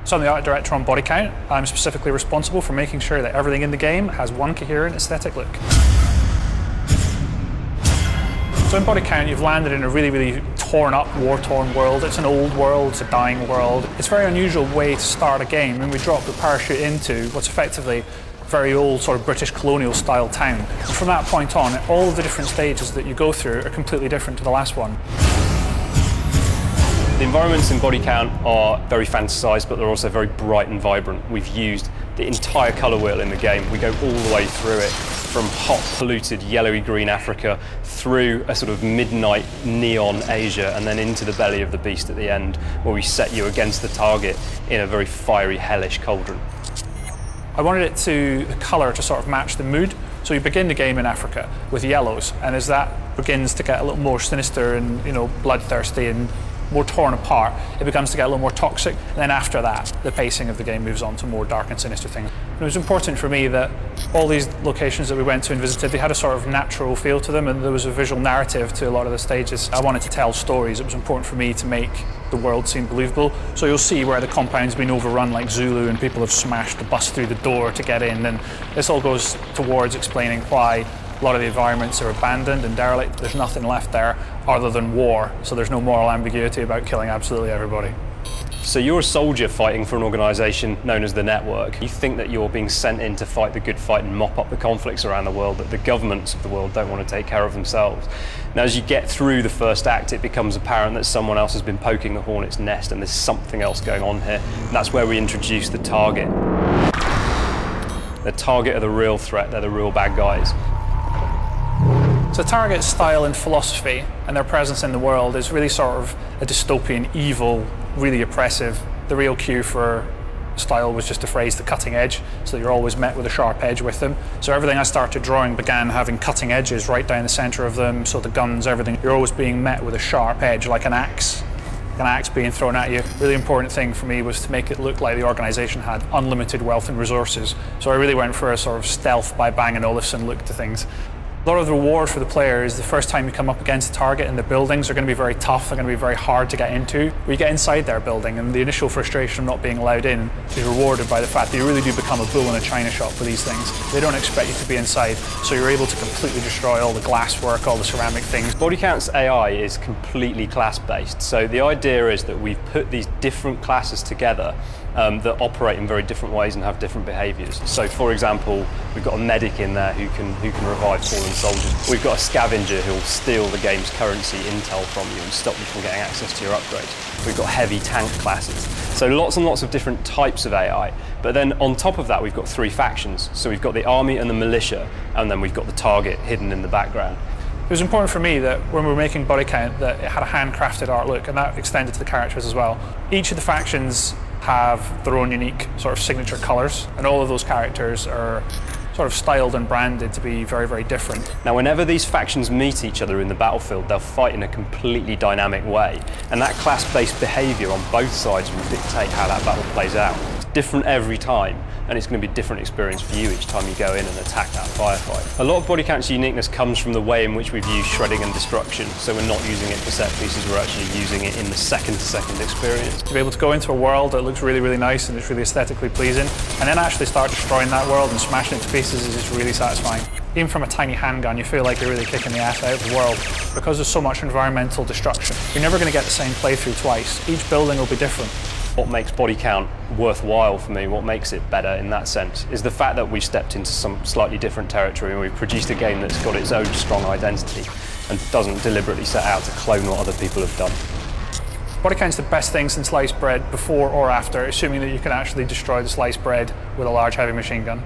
So I'm the art director on Bodycount. I'm specifically responsible for making sure that everything in the game has one coherent aesthetic look. So in Bodycount, you've landed in a really torn up, war-torn world. It's an old world, it's a dying world. It's a very unusual way to start a game, and we drop the parachute into what's effectively a very old sort of British colonial style town. And from that point on, all of the different stages that you go through are completely different to the last one. The environments in Bodycount are very fantasised, but they're also very bright and vibrant. We've used the entire colour wheel in the game. We go all the way through it, from hot, polluted, yellowy green Africa, through a sort of midnight neon Asia, and then into the belly of the beast at the end, where we set you against the target in a very fiery, hellish cauldron. I wanted the colour to sort of match the mood. So you begin the game in Africa with yellows, and as that begins to get a little more sinister and bloodthirsty and more torn apart, it becomes to get a little more toxic. And then after that, the pacing of the game moves on to more dark and sinister things. And it was important for me that all these locations that we went to and visited, they had a sort of natural feel to them, and there was a visual narrative to a lot of the stages. I wanted to tell stories. It was important for me to make the world seem believable. So you'll see where the compound's been overrun like Zulu and people have smashed the bus through the door to get in, and this all goes towards explaining why a lot of the environments are abandoned and derelict. There's nothing left there other than war, so there's no moral ambiguity about killing absolutely everybody. So you're a soldier fighting for an organisation known as the Network. You think that you're being sent in to fight the good fight and mop up the conflicts around the world that the governments of the world don't want to take care of themselves. Now, as you get through the first act, it becomes apparent that someone else has been poking the hornet's nest and there's something else going on here. And that's where we introduce the target. The target are the real threat, they're the real bad guys. So Target's style and philosophy and their presence in the world is really sort of a dystopian, evil, really oppressive. The real cue for style was just a phrase, the cutting edge, so that you're always met with a sharp edge with them. So everything I started drawing began having cutting edges right down the centre of them, so the guns, everything, you're always being met with a sharp edge, like an axe being thrown at you. Really important thing for me was to make it look like the organisation had unlimited wealth and resources. So I really went for a sort of stealth by Bang & Olufsen look to things. A lot of the reward for the player is the first time you come up against a target, and the buildings are going to be very tough, they're going to be very hard to get into. We get inside their building, and the initial frustration of not being allowed in is rewarded by the fact that you really do become a bull in a china shop for these things. They don't expect you to be inside, so you're able to completely destroy all the glasswork, all the ceramic things. Bodycount's AI is completely class-based, so the idea is that we've put these different classes together that operate in very different ways and have different behaviours. So, for example, we've got a medic in there who can revive fallen soldiers. We've got a scavenger who will steal the game's currency intel from you and stop you from getting access to your upgrades. We've got heavy tank classes. So lots and lots of different types of AI. But then on top of that, we've got three factions. So we've got the army and the militia, and then we've got the target hidden in the background. It was important for me that when we were making Bodycount that it had a handcrafted art look, and that extended to the characters as well. Each of the factions have their own unique sort of signature colours, and all of those characters are sort of styled and branded to be very different. Now, whenever these factions meet each other in the battlefield, they'll fight in a completely dynamic way, and that class-based behaviour on both sides will dictate how that battle plays out. It's different every time, and it's going to be a different experience for you each time you go in and attack that firefight. A lot of Bodycount's uniqueness comes from the way in which we've used shredding and destruction, so we're not using it for set pieces, we're actually using it in the second-to-second experience. To be able to go into a world that looks really nice and it's really aesthetically pleasing, and then actually start destroying that world and smashing it to pieces is just really satisfying. Even from a tiny handgun, you feel like you're really kicking the ass out of the world. Because there's so much environmental destruction, you're never going to get the same playthrough twice. Each building will be different. What makes Bodycount worthwhile for me, what makes it better in that sense, is the fact that we've stepped into some slightly different territory and we've produced a game that's got its own strong identity and doesn't deliberately set out to clone what other people have done. Bodycount's the best thing since sliced bread, before or after, assuming that you can actually destroy the sliced bread with a large heavy machine gun.